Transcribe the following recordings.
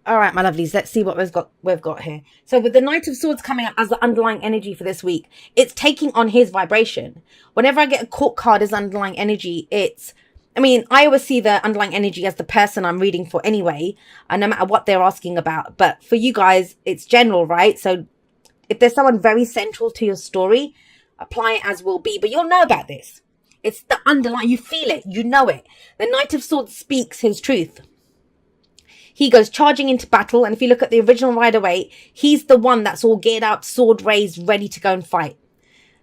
All right, my lovelies, let's see what we've got here. So with the Knight of Swords coming up as the underlying energy for this week, it's taking on his vibration. Whenever I get a court card as underlying energy, I always see the underlying energy as the person I'm reading for anyway, and no matter what they're asking about. But for you guys, it's general, right? So if there's someone very central to your story, apply it as will be. But you'll know about this. It's the underlying, you feel it, you know it. The Knight of Swords speaks his truth. He goes charging into battle, and if you look at the original Rider-Waite, he's the one that's all geared up, sword raised, ready to go and fight.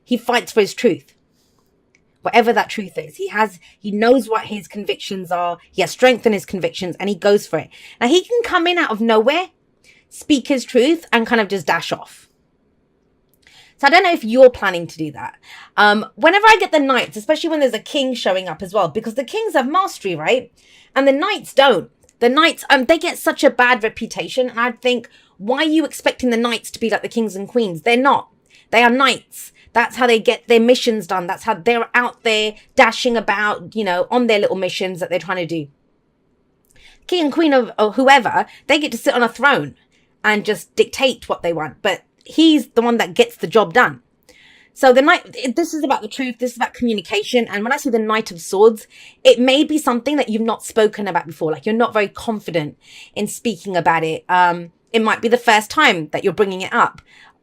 He fights for his truth. Whatever that truth is, he knows what his convictions are. He has strength in his convictions, and he goes for it. Now, he can come in out of nowhere, speak his truth, and kind of just dash off. So I don't know if you're planning to do that. Whenever I get the knights, especially when there's a king showing up as well, because the kings have mastery, right? And the knights don't. The knights, they get such a bad reputation. And I think, why are you expecting the knights to be like the kings and queens? They're not. They are knights. That's how they get their missions done. That's how they're out there dashing about, on their little missions that they're trying to do. King and queen of whoever, they get to sit on a throne and just dictate what they want. But he's the one that gets the job done. So the knight, this is about the truth. This is about communication. And when I see the Knight of Swords, it may be something that you've not spoken about before. Like, you're not very confident in speaking about it. It might be the first time that you're bringing it up.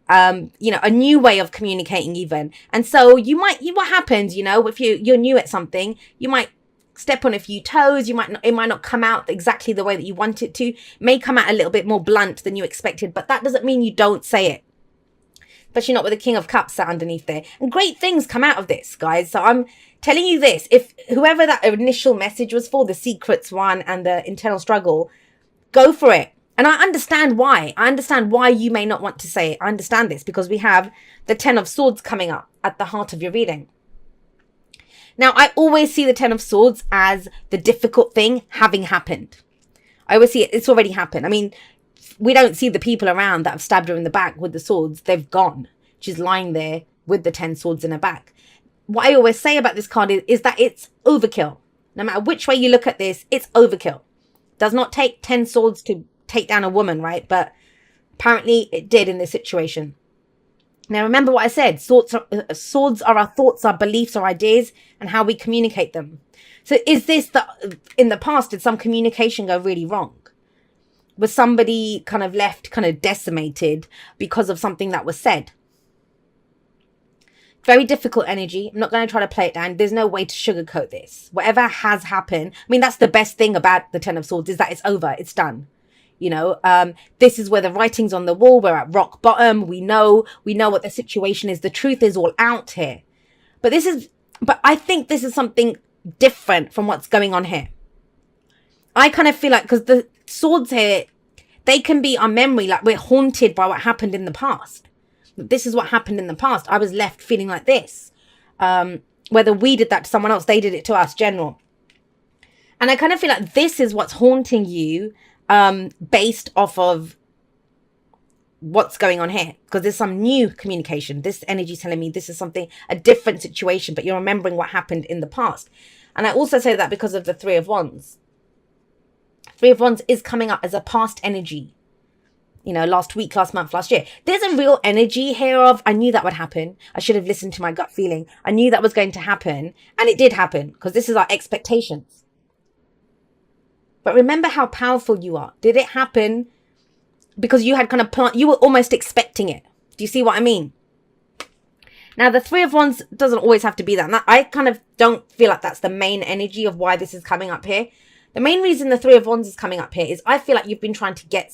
A new way of communicating even. And so what happens, if you're new at something, you might step on a few toes. It might not come out exactly the way that you want it to. It may come out a little bit more blunt than you expected, but that doesn't mean you don't say it. Especially not with the King of Cups sat underneath there. And great things come out of this, guys. So I'm telling you this. If whoever that initial message was for, the secrets one and the internal struggle, go for it. And I understand why. I understand why you may not want to say it. I understand this because we have the Ten of Swords coming up at the heart of your reading. Now, I always see the Ten of Swords as the difficult thing having happened. I always see it. It's already happened. I mean, we don't see the people around that have stabbed her in the back with the swords. They've gone. She's lying there with the 10 swords in her back. What I always say about this card is that it's overkill. No matter which way you look at this, it's overkill. Does not take 10 swords to take down a woman, right? But apparently it did in this situation. Now, remember what I said. Swords are our thoughts, our beliefs, our ideas, and how we communicate them. So is this in the past, did some communication go really wrong? Was somebody kind of left kind of decimated because of something that was said? Very difficult energy. I'm not going to try to play it down. There's no way to sugarcoat this. Whatever has happened. I mean, that's the best thing about the Ten of Swords is that it's over. It's done. This is where the writing's on the wall. We're at rock bottom. We know what the situation is. The truth is all out here. But I think this is something different from what's going on here. I kind of feel like, because the swords here, they can be our memory, like we're haunted by what happened in the past. This is what happened in the past. I was left feeling like this. Whether we did that to someone else, they did it to us, general. And I kind of feel like this is what's haunting you, based off of what's going on here. Because there's some new communication. This energy is telling me this is a different situation, but you're remembering what happened in the past. And I also say that because of the Three of Wands. Three of Wands is coming up as a past energy. Last week, last month, last year. There's a real energy here of, I knew that would happen. I should have listened to my gut feeling. I knew that was going to happen. And it did happen, because this is our expectations. But remember how powerful you are. Did it happen because you had kind of you were almost expecting it? Do you see what I mean? Now, the Three of Wands doesn't always have to be that. And I kind of don't feel like that's the main energy of why this is coming up here. The main reason the Three of Wands is coming up here is I feel like you've been trying to get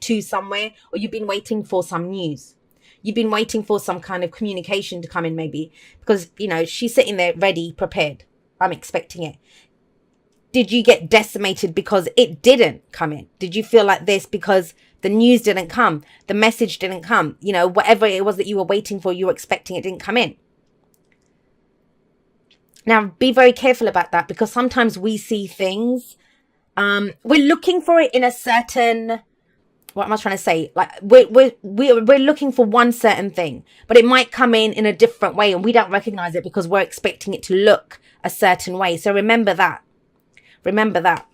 to somewhere, or you've been waiting for some news. You've been waiting for some kind of communication to come in, maybe, because, she's sitting there ready, prepared. I'm expecting it. Did you get decimated because it didn't come in? Did you feel like this because the news didn't come? The message didn't come? Whatever it was that you were waiting for, you were expecting, it didn't come in. Now, be very careful about that, because sometimes we see things, we're looking for it in a certain, what am I trying to say? Like, we're looking for one certain thing, but it might come in a different way, and we don't recognize it because we're expecting it to look a certain way. So remember that. Remember that.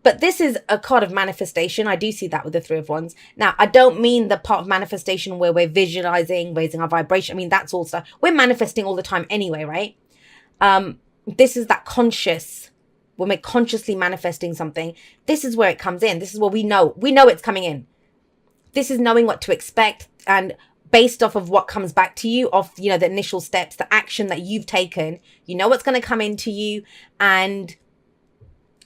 But this is a card of manifestation. I do see that with the Three of Wands. Now, I don't mean the part of manifestation where we're visualizing, raising our vibration. I mean, that's all stuff. We're manifesting all the time anyway, right? This is that conscious, when we're consciously manifesting something. This is where it comes in. This is where we know it's coming in. This is knowing what to expect, and based off of what comes back to you, off, the initial steps, the action that you've taken, you know what's going to come into you, and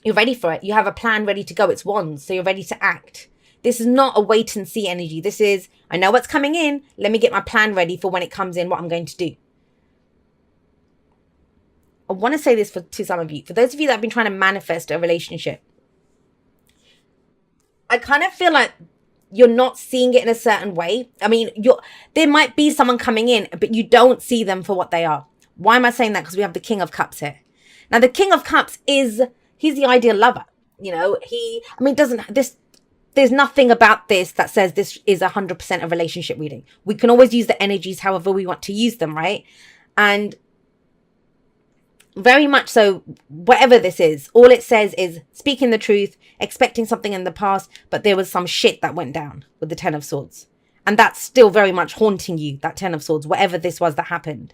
you're ready for it. You have a plan ready to go. It's Wands, so you're ready to act. This is not a wait and see energy. This is, I know what's coming in. Let me get my plan ready for when it comes in, what I'm going to do. I want to say this to some of you. For those of you that have been trying to manifest a relationship, I kind of feel like you're not seeing it in a certain way. I mean, there might be someone coming in, but you don't see them for what they are. Why am I saying that? Because we have the King of Cups here. Now, the King of Cups he's the ideal lover. There's nothing about this that says this is 100% a relationship reading. We can always use the energies however we want to use them, right? And very much so, whatever this is, all it says is speaking the truth, expecting something in the past, but there was some shit that went down with the Ten of Swords. And that's still very much haunting you, that Ten of Swords, whatever this was that happened.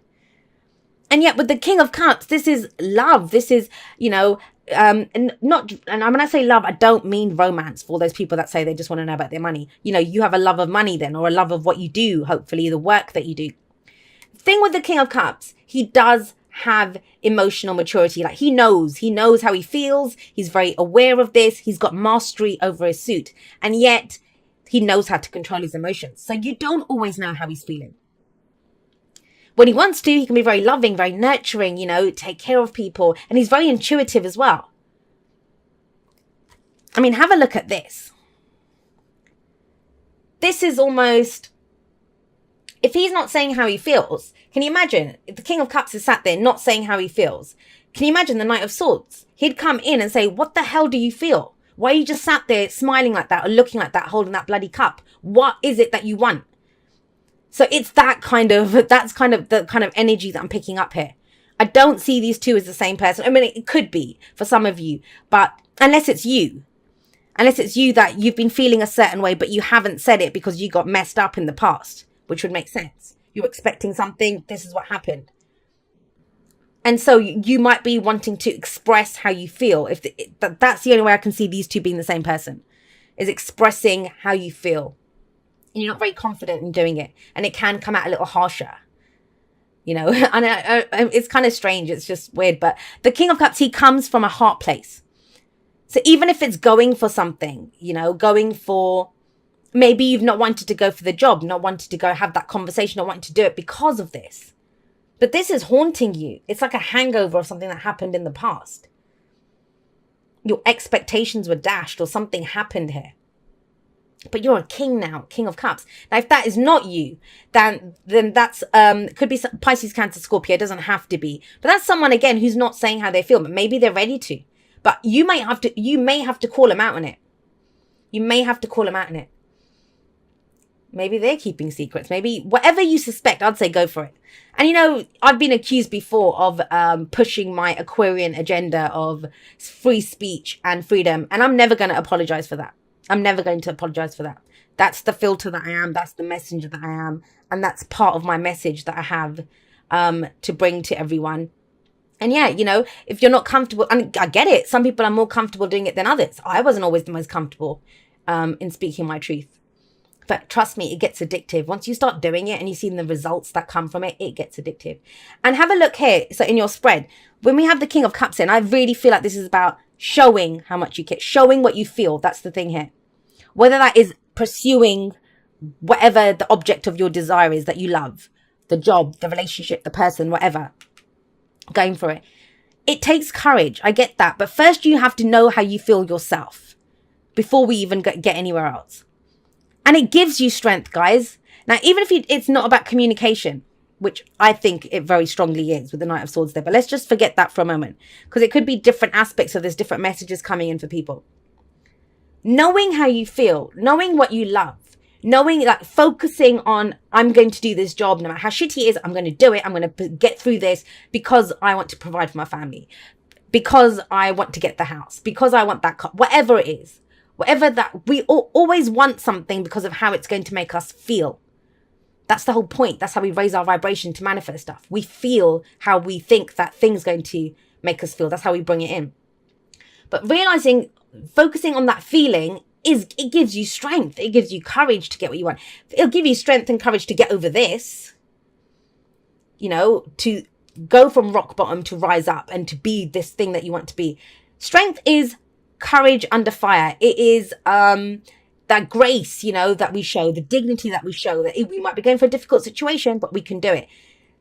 And yet with the King of Cups, this is love. This is, and when I say love, I don't mean romance for those people that say they just want to know about their money. You have a love of money then, or a love of what you do, hopefully the work that you do. Thing with the King of Cups, he does have emotional maturity. Like he knows how he feels. He's very aware of this. He's got mastery over his suit. And yet he knows how to control his emotions. So you don't always know how he's feeling. When he wants to, he can be very loving, very nurturing, take care of people. And he's very intuitive as well. I mean, have a look at this. This is almost, if he's not saying how he feels, can you imagine if the King of Cups is sat there not saying how he feels? Can you imagine the Knight of Swords? He'd come in and say, what the hell do you feel? Why are you just sat there smiling like that or looking like that, holding that bloody cup? What is it that you want? So it's that's kind of the kind of energy that I'm picking up here. I don't see these two as the same person. I mean, it could be for some of you, but unless it's you that you've been feeling a certain way, but you haven't said it because you got messed up in the past, which would make sense. You're expecting something. This is what happened. And so you might be wanting to express how you feel. That's the only way I can see these two being the same person, is expressing how you feel. And you're not very confident in doing it. And it can come out a little harsher. And it's kind of strange. It's just weird. But the King of Cups, he comes from a heart place. So even if it's going for something, going for, maybe you've not wanted to go for the job, not wanted to go have that conversation, not wanting to do it because of this. But this is haunting you. It's like a hangover of something that happened in the past. Your expectations were dashed or something happened here. But you're a king now, King of Cups. Now, if that is not you, then that's could be Pisces, Cancer, Scorpio. It doesn't have to be. But that's someone, again, who's not saying how they feel, but maybe they're ready to. But you may have to call them out on it. You may have to call them out on it. Maybe they're keeping secrets. Maybe whatever you suspect, I'd say go for it. And I've been accused before of pushing my Aquarian agenda of free speech and freedom. And I'm never going to apologize for that. I'm never going to apologize for that. That's the filter that I am. That's the messenger that I am. And that's part of my message that I have to bring to everyone. And yeah, if you're not comfortable, and I get it. Some people are more comfortable doing it than others. I wasn't always the most comfortable in speaking my truth. But trust me, it gets addictive. Once you start doing it and you see the results that come from it, it gets addictive. And have a look here. So in your spread, when we have the King of Cups in, I really feel like this is about showing how much you care, showing what you feel. That's the thing here. Whether that is pursuing whatever the object of your desire is that you love, the job, the relationship, the person, whatever, going for it. It takes courage. I get that. But first you have to know how you feel yourself before we even get anywhere else. And it gives you strength, guys. Now, even if it's not about communication, which I think it very strongly is with the Knight of Swords there, but let's just forget that for a moment, because it could be different aspects of this, different messages coming in for people. Knowing how you feel, knowing what you love, knowing, like, focusing on, I'm going to do this job, no matter how shitty it is, I'm going to do it. I'm going to get through this because I want to provide for my family. because I want to get the house, because I want that car, whatever it is, whatever that we always want something because of how it's going to make us feel. That's the whole point. That's how we raise our vibration to manifest stuff. We feel how we think that thing's going to make us feel. That's how we bring it in. But realizing, focusing on that feeling it gives you strength. It gives you courage to get what you want. It'll give you strength and courage to get over this, you know, to go from rock bottom to rise up and to be this thing that you want to be. Strength is courage under fire. It is that grace, you know, that we show, the dignity that we show, that we might be going for a difficult situation, but we can do it.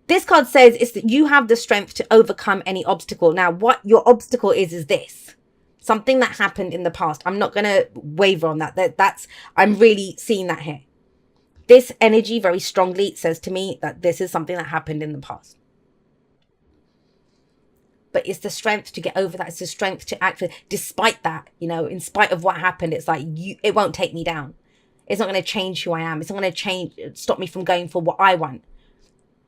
This card says is that you have the strength to overcome any obstacle. Now, what your obstacle is this. Something that happened in the past. I'm not going to waver on that. I'm really seeing that here. This energy very strongly says to me that this is something that happened in the past. But it's the strength to get over that. It's the strength to act despite that, you know, in spite of what happened. It's like, it won't take me down. It's not going to change who I am. It's not going to stop me from going for what I want.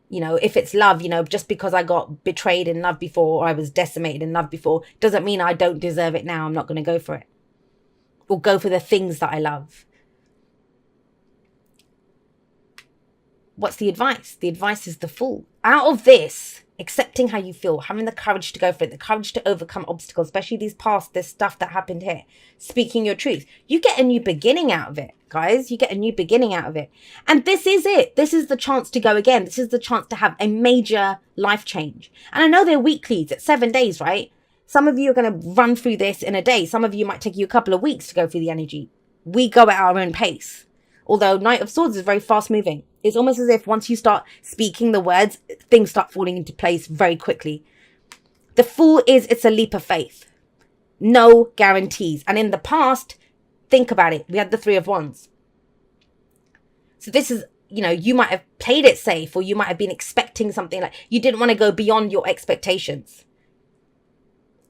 You know, if it's love, you know, just because I got betrayed in love before, or I was decimated in love before, doesn't mean I don't deserve it now. I'm not going to go for it. Or go for the things that I love. What's the advice? The advice is the Fool. Out of this, accepting how you feel, having the courage to go for it, the courage to overcome obstacles, especially this stuff that happened here, speaking your truth, you get a new beginning out of it, guys. You get a new beginning out of it. And this is it. This is the chance to go again. This is the chance to have a major life change. And I know they're weeklies. It's 7 days, right? Some of you are going to run through this in a day. Some of you might take you a couple of weeks to go through the energy. We go at our own pace. Although Knight of Swords is very fast moving. It's almost as if once you start speaking the words, things start falling into place very quickly. The Fool it's a leap of faith. No guarantees. And in the past, think about it. We had the Three of Wands. So this is, you know, you might have played it safe, or you might have been expecting something, like you didn't want to go beyond your expectations.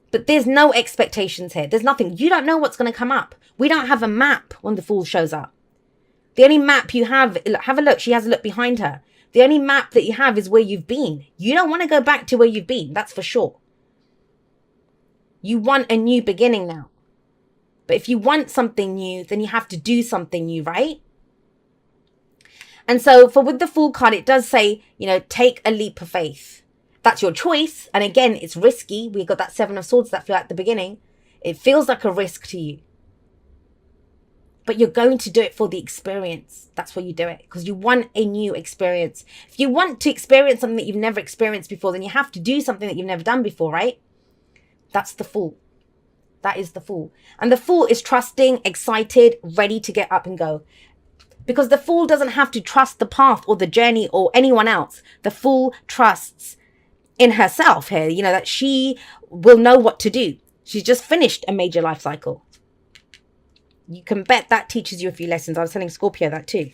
But there's no expectations here. There's nothing. You don't know what's going to come up. We don't have a map when the Fool shows up. The only map you have a look. She has a look behind her. The only map that you have is where you've been. You don't want to go back to where you've been. That's for sure. You want a new beginning now. But if you want something new, then you have to do something new, right? And so with the Fool card, it does say, you know, take a leap of faith. That's your choice. And again, it's risky. We got that Seven of Swords that flew at the beginning. It feels like a risk to you. But you're going to do it for the experience. That's why you do it. Because you want a new experience. If you want to experience something that you've never experienced before, then you have to do something that you've never done before, right? That's the Fool. That is the Fool. And the Fool is trusting, excited, ready to get up and go. Because the Fool doesn't have to trust the path or the journey or anyone else. The Fool trusts in herself here, you know, that she will know what to do. She's just finished a major life cycle. You can bet that teaches you a few lessons. I was telling Scorpio that too.